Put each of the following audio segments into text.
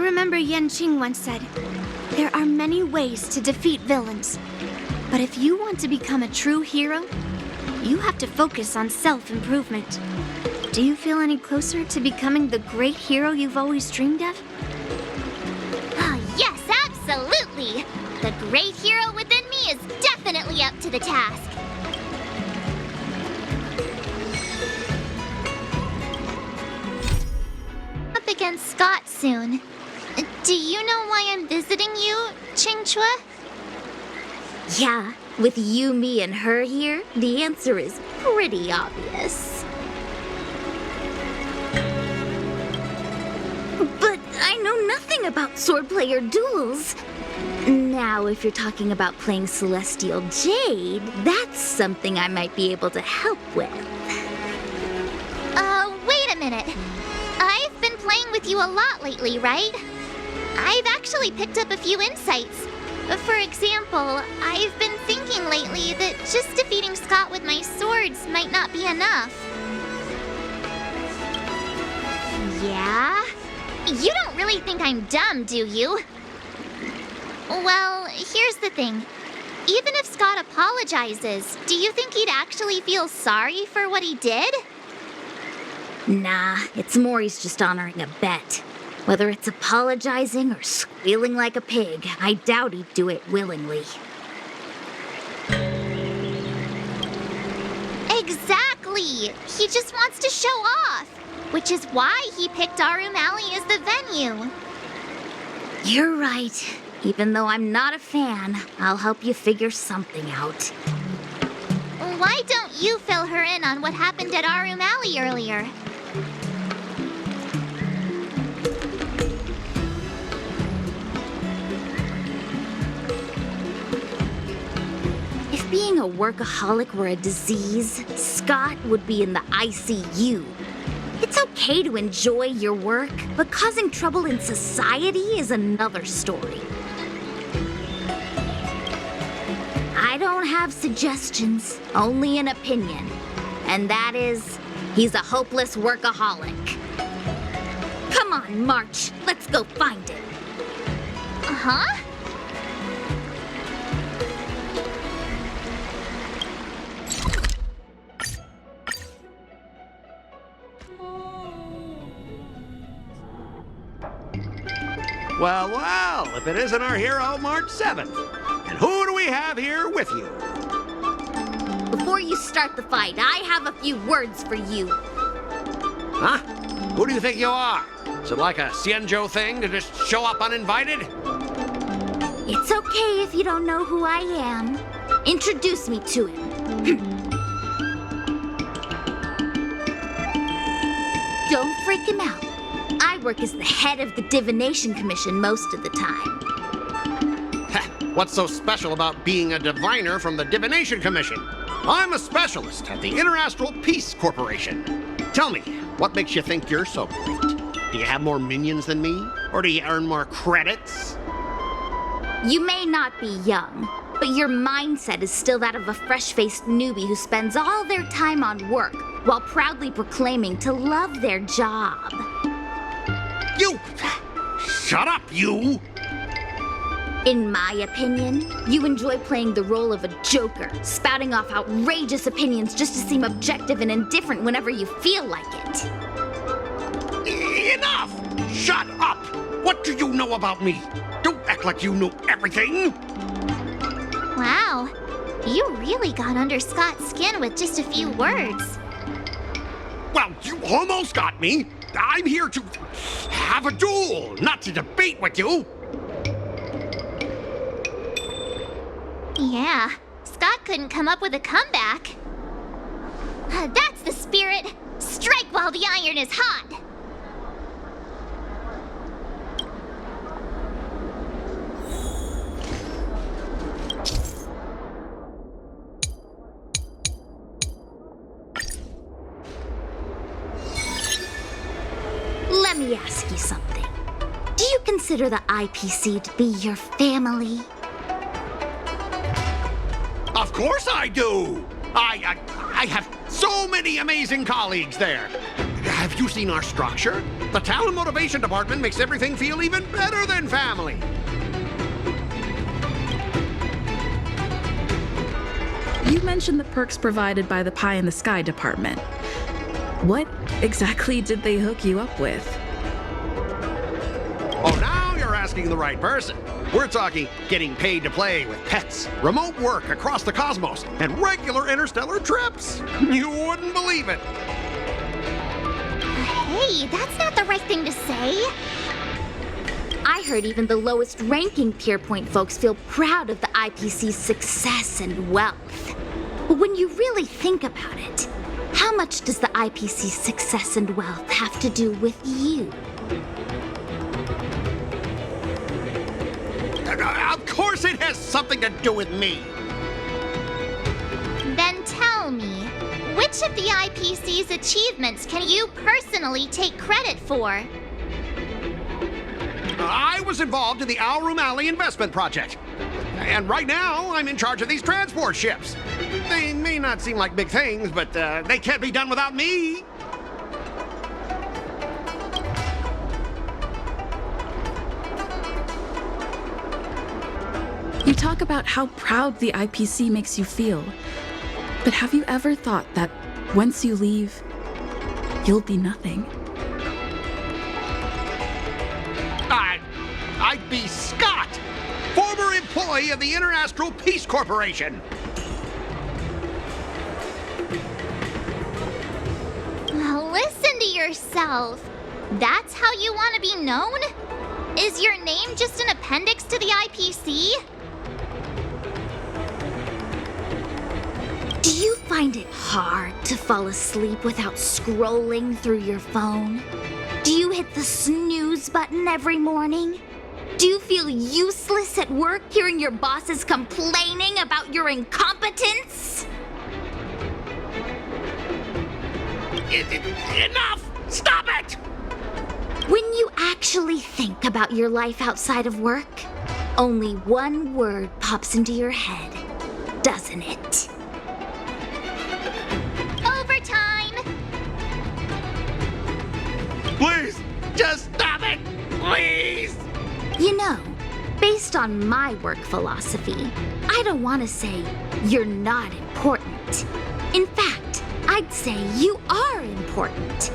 remember Yan Qing once said, there are many ways to defeat villains. But if you want to become a true hero, you have to focus on self-improvement. Do you feel any closer to becoming the great hero you've always dreamed of? Oh, yes, absolutely! The great hero within me is definitely up to the task. Up against Scott soon. Do you know why I'm visiting you, Qingchua? Yeah, with you, me, and her here, the answer is pretty obvious. But I know nothing about swordplay or duels. Now, if you're talking about playing Celestial Jade, that's something I might be able to help with. Wait a minute. I've been playing with you a lot lately, right? I've actually picked up a few insights. For example, I've been thinking lately that just defeating Scott with my swords might not be enough. Yeah? You don't really think I'm dumb, do you? Well, here's the thing. Even if Scott apologizes, do you think he'd actually feel sorry for what he did? Nah, it's more he's just honoring a bet. Whether it's apologizing or squealing like a pig, I doubt he'd do it willingly. Exactly! He just wants to show off, which is why he picked Arumali as the venue. You're right. Even though I'm not a fan, I'll help you figure something out. Why don't you fill her in on what happened at Arumali earlier? If being a workaholic were a disease, Scott would be in the ICU. It's okay to enjoy your work, but causing trouble in society is another story. I don't have suggestions, only an opinion. And that is, he's a hopeless workaholic. Come on, March, let's go find him. Huh? Well, well, if it isn't our hero, March 7th. And who do we have here with you? Before you start the fight, I have a few words for you. Huh? Who do you think you are? Is it like a Xianzhou thing to just show up uninvited? It's okay if you don't know who I am. Introduce me to him. Don't freak him out. I work as the head of the Divination Commission most of the time. What's so special about being a diviner from the Divination Commission? I'm a specialist at the Interastral Peace Corporation. Tell me, what makes you think you're so great? Do you have more minions than me? Or do you earn more credits? You may not be young, but your mindset is still that of a fresh-faced newbie who spends all their time on work while proudly proclaiming to love their job. You! Shut up, you! In my opinion, you enjoy playing the role of a joker, spouting off outrageous opinions just to seem objective and indifferent whenever you feel like it. Enough! Shut up! What do you know about me? Don't act like you know everything! Wow, you really got under Scott's skin with just a few words. Well, you almost got me. I'm here to have a duel, not to debate with you. Yeah, Scott couldn't come up with a comeback. That's the spirit. Strike while the iron is hot. Let me ask you something. Do you consider the IPC to be your family? Of course I do! I have so many amazing colleagues there. Have you seen our structure? The Talent Motivation Department makes everything feel even better than family. You mentioned the perks provided by the Pie in the Sky department. What exactly did they hook you up with? Oh, now you're asking the right person. We're talking getting paid to play with pets, remote work across the cosmos, and regular interstellar trips. You wouldn't believe it. Hey, that's not the right thing to say. I heard even the lowest ranking Pierpoint folks feel proud of the IPC's success and wealth. But when you really think about it, how much does the IPC's success and wealth have to do with you? Of course it has something to do with me. Then tell me, which of the IPC's achievements can you personally take credit for? I was involved in the Owl Room Alley investment project. And right now, I'm in charge of these transport ships. They may not seem like big things, but they can't be done without me. You talk about how proud the IPC makes you feel. But have you ever thought that once you leave, you'll be nothing? I'd be Scott, former employee of the Interastral Peace Corporation. Listen to yourself. That's how you want to be known? Is your name just an appendix to the IPC? Do you find it hard to fall asleep without scrolling through your phone? Do you hit the snooze button every morning? Do you feel useless at work hearing your bosses complaining about your incompetence? Enough! Stop it! When you actually think about your life outside of work, only one word pops into your head, doesn't it? Overtime! Please, just stop it! Please! You know, based on my work philosophy, I don't want to say you're not important. In fact, I'd say you are important.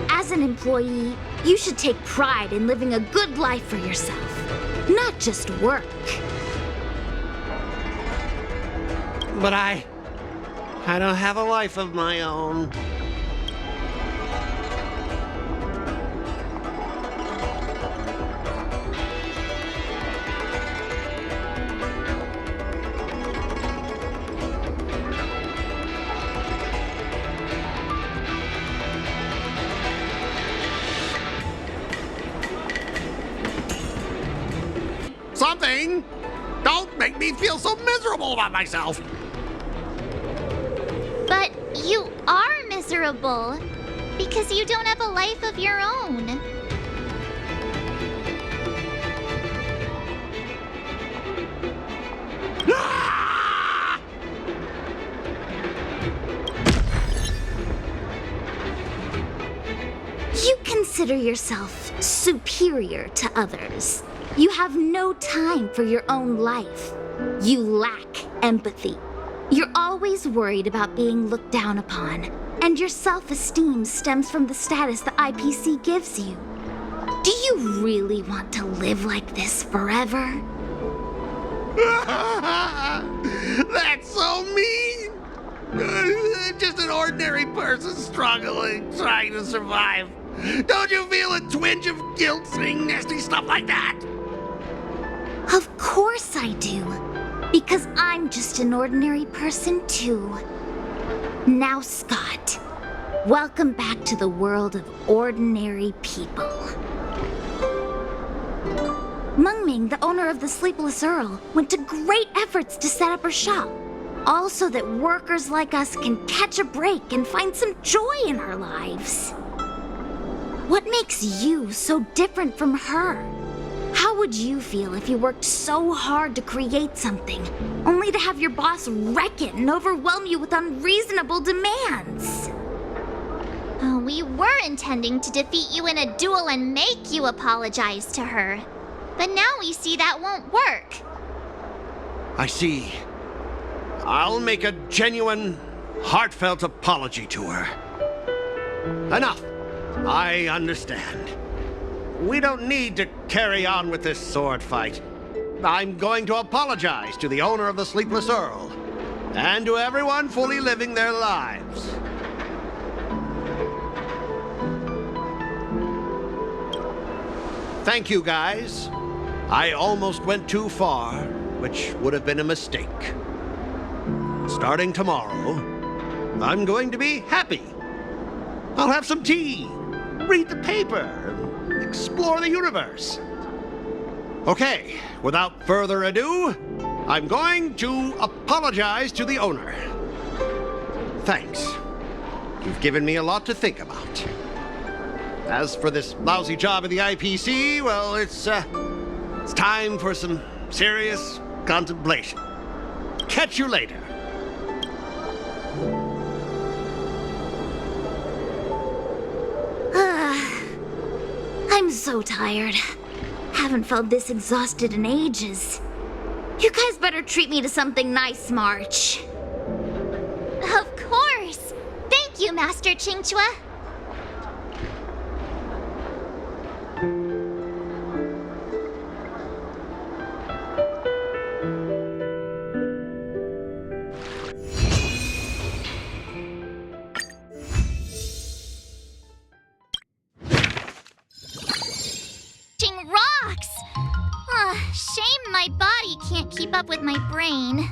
As an employee, you should take pride in living a good life for yourself, not just work. But I don't have a life of my own. Something! Don't make me feel so miserable about myself! But you are miserable because you don't have a life of your own. Ah! You consider yourself superior to others. You have no time for your own life. You lack empathy. You're always worried about being looked down upon, and your self-esteem stems from the status the IPC gives you. Do you really want to live like this forever? That's so mean! Just an ordinary person struggling, trying to survive. Don't you feel a twinge of guilt saying nasty stuff like that? Of course I do. Because I'm just an ordinary person too. Now, Scott, welcome back to the world of ordinary people. Mungming, the owner of the Sleepless Earl, went to great efforts to set up her shop. All so that workers like us can catch a break and find some joy in our lives. What makes you so different from her? How would you feel if you worked so hard to create something, only to have your boss wreck it and overwhelm you with unreasonable demands? We were intending to defeat you in a duel and make you apologize to her. But now we see that won't work. I see. I'll make a genuine, heartfelt apology to her. Enough. I understand. We don't need to carry on with this sword fight. I'm going to apologize to the owner of the Sleepless Earl, and to everyone fully living their lives. Thank you, guys. I almost went too far, which would have been a mistake. Starting tomorrow, I'm going to be happy. I'll have some tea, read the paper, explore the universe. Okay, without further ado, I'm going to apologize to the owner. Thanks. You've given me a lot to think about. As for this lousy job at the IPC, well, it's time for some serious contemplation. Catch you later. I'm so tired. Haven't felt this exhausted in ages. You guys better treat me to something nice, March. Of course! Thank you, Master Chingchua. Rocks! Shame my body can't keep up with my brain.